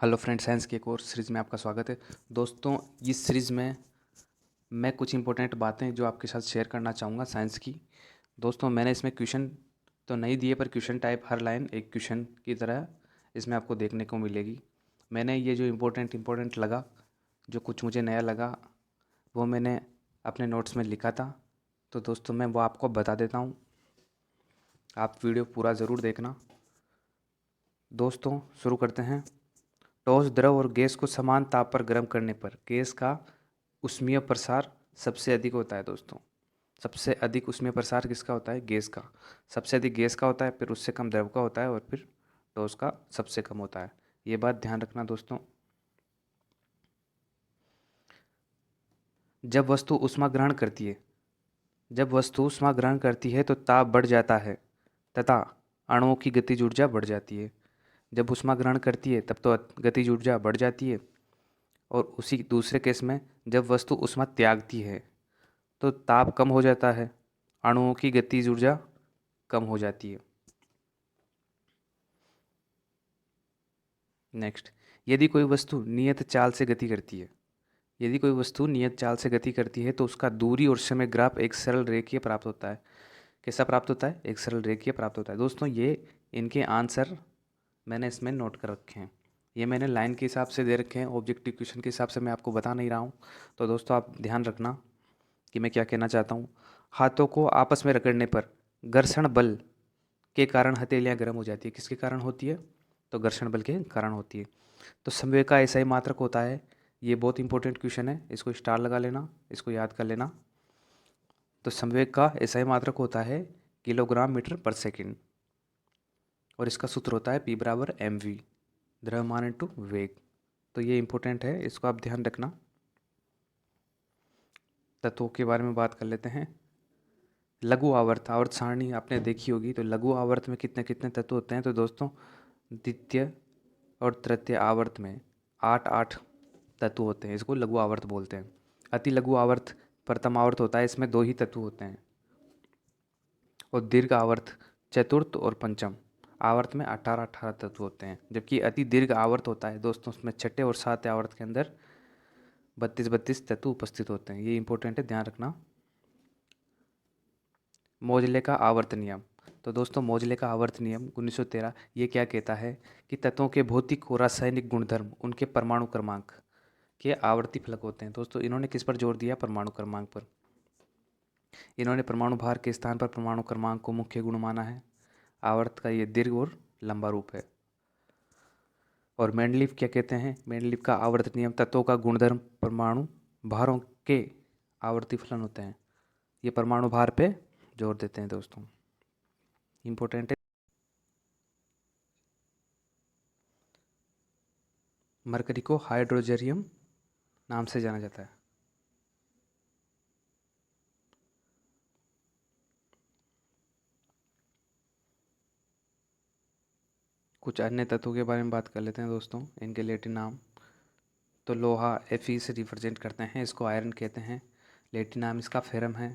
Hello friend, science के एक और सीरीज़ में आपका स्वागत है। दोस्तों, इस सीरीज़ में मैं कुछ इंपॉर्टेंट बातें जो आपके साथ शेयर करना चाहूँगा साइंस की। दोस्तों, मैंने इसमें क्वेश्चन तो नहीं दिए, पर क्वेश्चन टाइप हर लाइन एक क्वेश्चन की तरह इसमें आपको देखने को मिलेगी। मैंने ये जो इम्पोर्टेंट लगा, जो कुछ मुझे नया लगा, वो मैंने अपने नोट्स में लिखा था। तो दोस्तों, मैं वो आपको बता देता हूँ। आप वीडियो पूरा ज़रूर देखना। दोस्तों, शुरू करते हैं। ठोस, द्रव और गैस को समान ताप पर गर्म करने पर गैस का ऊष्मीय प्रसार सबसे अधिक होता है। दोस्तों, सबसे अधिक ऊष्मीय प्रसार किसका होता है? गैस का। सबसे अधिक गैस का होता है, फिर उससे कम द्रव का होता है, और फिर ठोस का सबसे कम होता है। ये बात ध्यान रखना दोस्तों। जब वस्तु ऊष्मा ग्रहण करती है जब वस्तु ऊष्मा ग्रहण करती है तो ताप बढ़ जाता है तथा अणुओं की गतिज ऊर्जा बढ़ जाती है। जब ऊष्मा ग्रहण करती है तब तो गतिज ऊर्जा बढ़ जाती है, और उसी दूसरे केस में जब वस्तु ऊष्मा त्यागती है तो ताप कम हो जाता है, अणुओं की गतिज ऊर्जा कम हो जाती है। नेक्स्ट, यदि कोई वस्तु नियत चाल से गति करती है यदि कोई वस्तु नियत चाल से गति करती है तो उसका दूरी और समय ग्राफ एक सरल रेखीय प्राप्त होता है। कैसा प्राप्त होता है? एक सरल रेखीय प्राप्त होता है। दोस्तों, ये इनके आंसर मैंने इसमें नोट कर रखे हैं। ये मैंने लाइन के हिसाब से दे रखे हैं, ऑब्जेक्टिव क्वेश्चन के हिसाब से मैं आपको बता नहीं रहा हूँ। तो दोस्तों, आप ध्यान रखना कि मैं क्या कहना चाहता हूँ। हाथों को आपस में रगड़ने पर घर्षण बल के कारण हथेलियाँ गर्म हो जाती है। किसके कारण होती है? तो घर्षण बल के कारण होती है। तो संवेग का ऐसा ही मात्रक होता है। ये बहुत इंपॉर्टेंट क्वेश्चन है, इसको स्टार लगा लेना, इसको याद कर लेना। तो संवेग का ऐसा ही मात्रक होता है किलोग्राम मीटर पर सेकंड, और इसका सूत्र होता है P=mv, द्रव्यमान इंटू वेग। तो ये इंपॉर्टेंट है, इसको आप ध्यान रखना। तत्वों के बारे में बात कर लेते हैं। लघु आवर्त आवर्त सारणी आपने देखी होगी। तो लघु आवर्त में कितने कितने तत्व होते हैं? तो दोस्तों, द्वितीय और तृतीय आवर्त में 8 तत्व होते हैं। इसको लघु आवर्त बोलते हैं। अति लघु आवर्त प्रथम आवर्त होता है, इसमें 2 ही तत्व होते हैं। और दीर्घ आवर्त चतुर्थ और पंचम आवर्त में 18 तत्व होते हैं। जबकि अति दीर्घ आवर्त होता है दोस्तों, उसमें छठे और सातवें आवर्त के अंदर 32 तत्व उपस्थित होते हैं। ये इंपॉर्टेंट है, ध्यान रखना। मोजले का आवर्त नियम। तो दोस्तों, मोजले का आवर्त नियम 1913 ये क्या कहता है कि तत्वों के भौतिक और रासायनिक गुणधर्म उनके परमाणु क्रमांक के आवर्ती फलक होते हैं। दोस्तों, इन्होंने किस पर जोर दिया? परमाणु क्रमांक पर। इन्होंने परमाणु भार के स्थान पर परमाणु क्रमांक को मुख्य गुण माना है। आवर्त का ये दीर्घ और लंबा रूप है। और मेंडलीव क्या कहते हैं? मेंडलीव का आवर्त नियम तत्वों का गुणधर्म परमाणु भारों के आवर्ती फलन होते हैं। ये परमाणु भार पे जोर देते हैं दोस्तों, इंपॉर्टेंट है। मरकरी को हाइड्रोजेरियम नाम से जाना जाता है। कुछ अन्य तत्वों के बारे में बात कर लेते हैं दोस्तों, इनके लैटिन नाम। तो लोहा Fe से रिप्रेजेंट करते हैं, इसको आयरन कहते हैं। लैटिन नाम इसका फेरम है।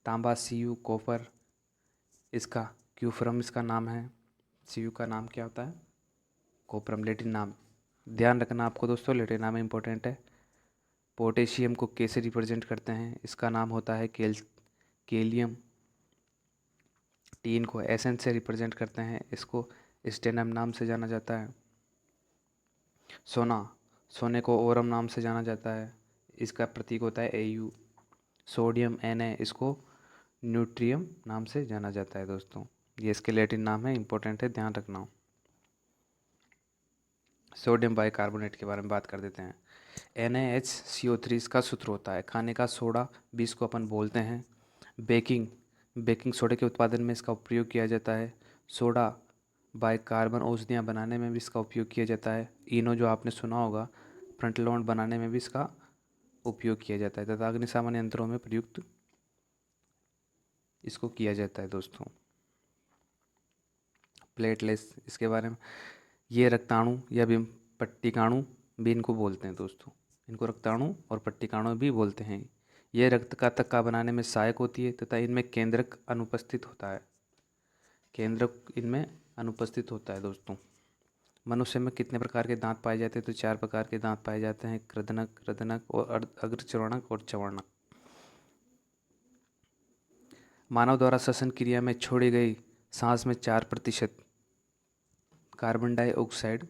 तांबा Cu, कॉपर इसका क्यूफरम इसका नाम है। Cu का नाम क्या होता है? कॉपरम। लैटिन नाम ध्यान रखना आपको दोस्तों, लैटिन नाम इंपॉर्टेंट है। पोटेशियम को K से रिप्रेजेंट करते हैं, इसका नाम होता है केलियम। टीन को Sn से रिप्रेजेंट करते हैं, इसको स्टेनम नाम से जाना जाता है। सोने को ओरम नाम से जाना जाता है, इसका प्रतीक होता है Au। सोडियम Na इसको न्यूट्रियम नाम से जाना जाता है दोस्तों। ये इसके लैटिन नाम है, इंपॉर्टेंट है, ध्यान रखना। सोडियम बाइकार्बोनेट के बारे में बात कर देते हैं। NaHCO3 इसका सूत्र होता है। खाने का सोडा भी इसको अपन बोलते हैं। बेकिंग सोडा के उत्पादन में इसका उपयोग किया जाता है। सोडा बाइकार्बन औषधियाँ बनाने में भी इसका उपयोग किया जाता है। इनो जो आपने सुना होगा, फ्रंटलोड बनाने में भी इसका उपयोग किया जाता है तथा अग्निशमन यंत्रों में प्रयुक्त इसको किया जाता है दोस्तों। प्लेटलेट्स इसके बारे में, ये रक्ताणु या पट्टिकाणु भी इनको बोलते हैं दोस्तों। इनको रक्ताणु और पट्टिकाणु भी बोलते हैं। ये रक्त का थक्का बनाने में सहायक होती है तथा इनमें केंद्रक अनुपस्थित होता है। केंद्रक इनमें अनुपस्थित होता है दोस्तों। मनुष्य में कितने प्रकार के दांत पाए जाते हैं? तो 4 प्रकार के दांत पाए जाते हैं, कृदनक, रदनक और अग्रचर्वणक और चवर्णक। मानव द्वारा श्वसन क्रिया में छोड़ी गई सांस में 4% कार्बन डाइऑक्साइड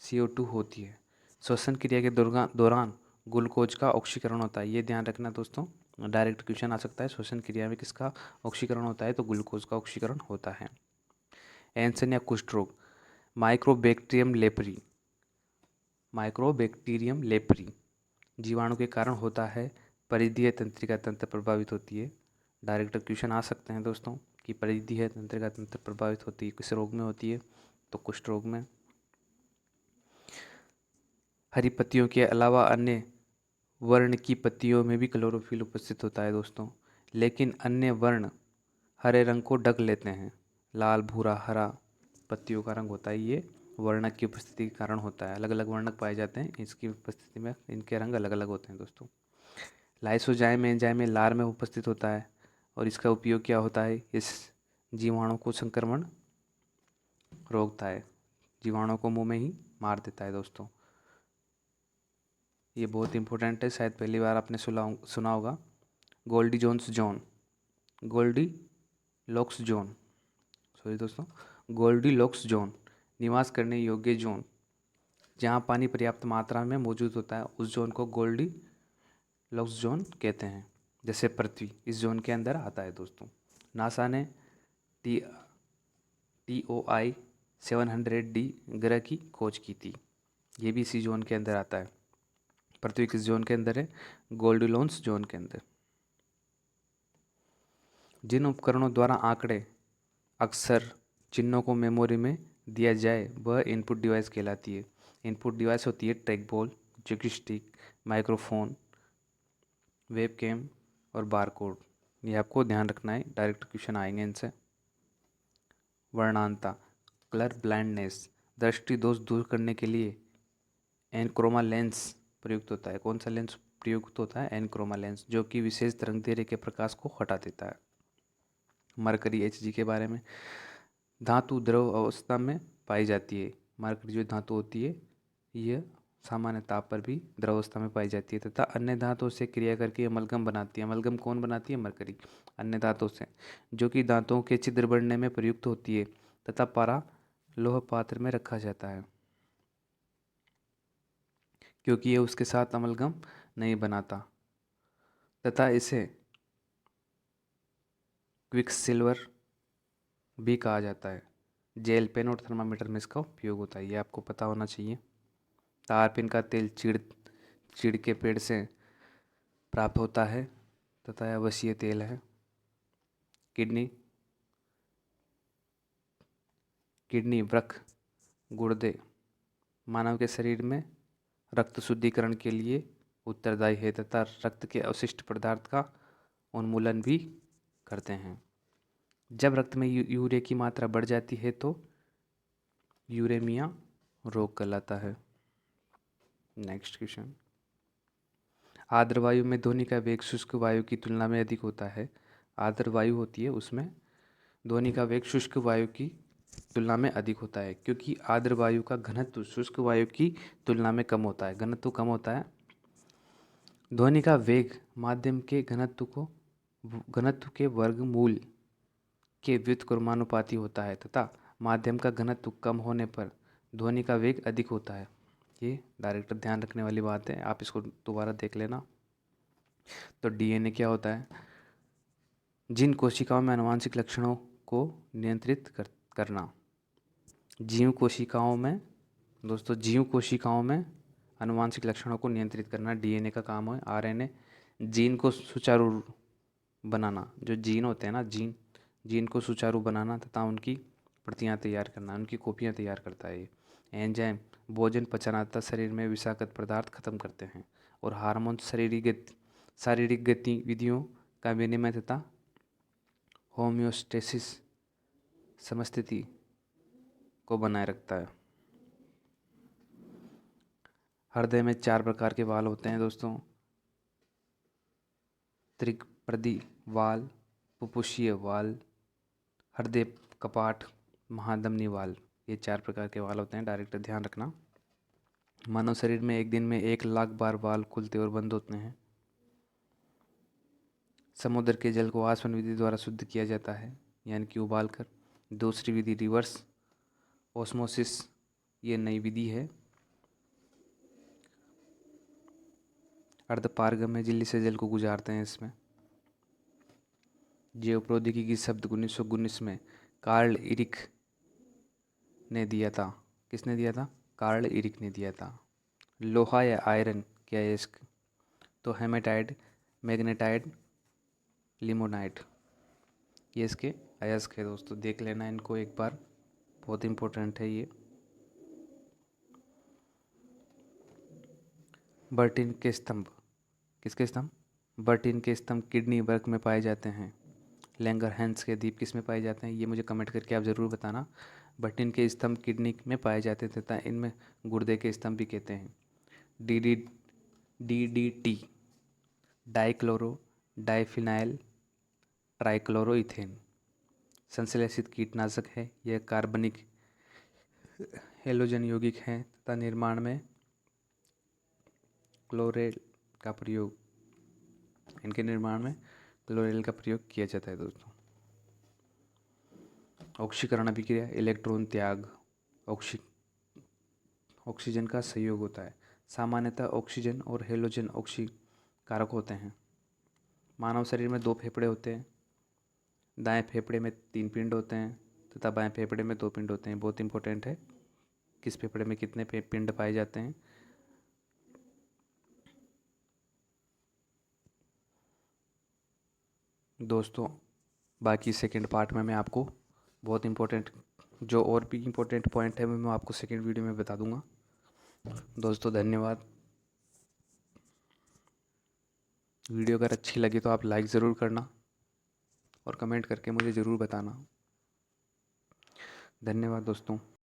CO2 होती है। श्वसन क्रिया के दौरान ग्लूकोज का ऑक्सीकरण होता है। ये ध्यान रखना दोस्तों, डायरेक्ट क्वेश्चन आ सकता है। श्वसन क्रिया में किसका ऑक्सीकरण होता है? तो ग्लूकोज का ऑक्सीकरण होता है। एंसन या कुष्ठ रोग, माइक्रोबैक्टीरियम लेप्री जीवाणु के कारण होता है। परिधीय तंत्रिका तंत्र प्रभावित होती है। डायरेक्ट क्वेश्चन आ सकते हैं दोस्तों कि परिधीय तंत्रिका तंत्र प्रभावित होती है, किस रोग में होती है? तो कुष्ठ रोग में। हरी पत्तियों के अलावा अन्य वर्ण की पत्तियों में भी क्लोरोफिल उपस्थित होता है दोस्तों, लेकिन अन्य वर्ण हरे रंग को ढक लेते हैं। लाल, भूरा, हरा पत्तियों का रंग होता है, ये वर्णक की उपस्थिति के कारण होता है। अलग अलग वर्णक पाए जाते हैं, इसकी उपस्थिति में इनके रंग अलग अलग होते हैं दोस्तों। लाइसोजाइम एंजाइम लार में उपस्थित होता है और इसका उपयोग क्या होता है? इस जीवाणु को संक्रमण रोकता है, जीवाणु को मुंह में ही मार देता है दोस्तों। ये बहुत इंपॉर्टेंट है, शायद पहली बार आपने सुना होगा। गोल्डी लॉक्स जोन सॉरी दोस्तों, गोल्डी लॉक्स जोन निवास करने योग्य जोन, जहाँ पानी पर्याप्त मात्रा में मौजूद होता है, उस जोन को गोल्डी लॉक्स जोन कहते हैं। जैसे पृथ्वी इस जोन के अंदर आता है दोस्तों। नासा ने TOI 700D ग्रह की खोज की थी, ये भी इसी जोन के अंदर आता है। पृथ्वी किस जोन के अंदर है? गोल्डीलोन्स जोन के अंदर। जिन उपकरणों द्वारा आंकड़े, अक्षर, चिन्हों को मेमोरी में दिया जाए वह इनपुट डिवाइस कहलाती है। इनपुट डिवाइस होती है track ball, joystick, microphone, webcam और बारकोड। ये आपको ध्यान रखना है, डायरेक्ट क्वेश्चन आएंगे इनसे। वर्णांता, कलर ब्लाइंडनेस, दृष्टि दोष दूर करने के लिए एनक्रोमा लेंस प्रयुक्त होता है। कौन सा लेंस प्रयुक्त होता है? एनक्रोमा लेंस, जो कि विशेष तरंगदैर्घ्य के प्रकाश को हटा देता है। मरकरी Hg के बारे में, धातु द्रव अवस्था में पाई जाती है। मरकरी जो धातु होती है यह सामान्य ताप पर भी द्रव अवस्था में पाई जाती है तथा अन्य धातुओं से क्रिया करके अमलगम बनाती है। अमलगम कौन बनाती है? मरकरी। अन्य धातुओं से, जो कि दांतों के छिद्र बढ़ने में प्रयुक्त होती है तथा पारा लोह पात्र में रखा जाता है, क्योंकि यह उसके साथ अमलगम नहीं बनाता तथा इसे क्विकसिल्वर भी कहा जाता है। जेल पेन और थर्मामीटर में इसका उपयोग होता है, ये आपको पता होना चाहिए। तारपीन का तेल चीड़ के पेड़ से प्राप्त होता है तथा यह वसीय तेल है। किडनी, वृक्क, गुर्दे मानव के शरीर में रक्त शुद्धिकरण के लिए उत्तरदायी है तथा रक्त के अवशिष्ट पदार्थ का उन्मूलन भी करते हैं। जब रक्त में यूरिया की मात्रा बढ़ जाती है तो यूरेमिया रोग कहलाता है। नेक्स्ट क्वेश्चन, आर्द्र वायु में ध्वनि का वेग शुष्क वायु की तुलना में अधिक होता है। आर्द्र वायु होती है उसमें ध्वनि का वेग शुष्क वायु की तुलना में अधिक होता है, क्योंकि आर्द्र वायु का घनत्व शुष्क वायु की तुलना में कम होता है। घनत्व कम होता है। ध्वनि का वेग माध्यम के घनत्व के वर्गमूल के व्युत्क्रमानुपाती होता है तथा माध्यम का घनत्व कम होने पर ध्वनि का वेग अधिक होता है। ये डायरेक्ट ध्यान रखने वाली बात है, आप इसको दोबारा देख लेना। तो DNA क्या होता है? जिन कोशिकाओं में आनुवांशिक लक्षणों को नियंत्रित करना। जीव कोशिकाओं में आनुवांशिक लक्षणों को नियंत्रित करना DNA का काम है। RNA जीन को सुचारू बनाना, जो जीन होते हैं ना, जीन को सुचारू बनाना तथा उनकी प्रतियां तैयार करना, उनकी कॉपियां तैयार करता है। ये एंजाइम भोजन पचाना तथा शरीर में विषाक्त पदार्थ खत्म करते हैं। और हार्मोन शारीरिक गतिविधियों का विनिमय तथा होम्योस्टेसिस समस्थिति को बनाए रखता है। हृदय में 4 प्रकार के वाल्व होते हैं दोस्तों, त्रिपदी वाल्व, फुफ्फुसीय वाल्व, हृदय कपाट, महाधमनी वाल्व। ये 4 प्रकार के वाल होते हैं, डायरेक्ट ध्यान रखना। मानव शरीर में एक दिन में 1 लाख बार वाल खुलते और बंद होते हैं। समुद्र के जल को आसवन विधि द्वारा शुद्ध किया जाता है, यानी कि उबाल कर। दूसरी विधि रिवर्स ऑस्मोसिस, ये नई विधि है। अर्धपारगम्य झिल्ली से जल को गुजारते हैं इसमें। जैव प्रौद्योगिकी शब्द 1919 में कार्ल इरिक ने दिया था। किसने दिया था? कार्ल इरिक ने दिया था। लोहा या आयरन क्या है इसका? तो हेमेटाइट, मैग्नेटाइट, लिमोनाइट, ये इसके अयस्क है दोस्तों, देख लेना इनको एक बार, बहुत इंपॉर्टेंट है ये। बर्टिन के स्तंभ, किसके स्तंभ? बर्टिन के स्तंभ किडनी वर्ग में पाए जाते हैं। लैंगरहैंस के द्वीप किस में पाए जाते हैं? ये मुझे कमेंट करके आप ज़रूर बताना। बर्टिन के स्तंभ किडनी में पाए जाते हैं तथा इनमें गुर्दे के स्तंभ भी कहते हैं। DDT, डाइक्लोरो डाइफिनाइल ट्राइक्लोरोइथेन, संश्लेषित कीटनाशक है। यह कार्बनिक हेलोजन यौगिक हैं तथा निर्माण में क्लोरेल का प्रयोग, इनके निर्माण में क्लोरेल का प्रयोग किया जाता है दोस्तों। ऑक्सीकरण अभिक्रिया, इलेक्ट्रॉन त्याग, ऑक्सीजन का सहयोग होता है। सामान्यतः ऑक्सीजन और हेलोजन ऑक्सीकारक होते हैं। मानव शरीर में 2 फेफड़े होते हैं। दाएं फेफड़े में 3 पिंड होते हैं तथा बाएं फेफड़े में 2 पिंड होते हैं। बहुत इंपॉर्टेंट है, किस फेफड़े में कितने पिंड पाए जाते हैं। दोस्तों बाकी सेकंड पार्ट में मैं आपको बहुत इंपॉर्टेंट, जो और भी इंपॉर्टेंट पॉइंट है मैं आपको सेकंड वीडियो में बता दूंगा। दोस्तों धन्यवाद। वीडियो अगर अच्छी लगी तो आप लाइक ज़रूर करना और कमेंट करके मुझे ज़रूर बताना। धन्यवाद दोस्तों।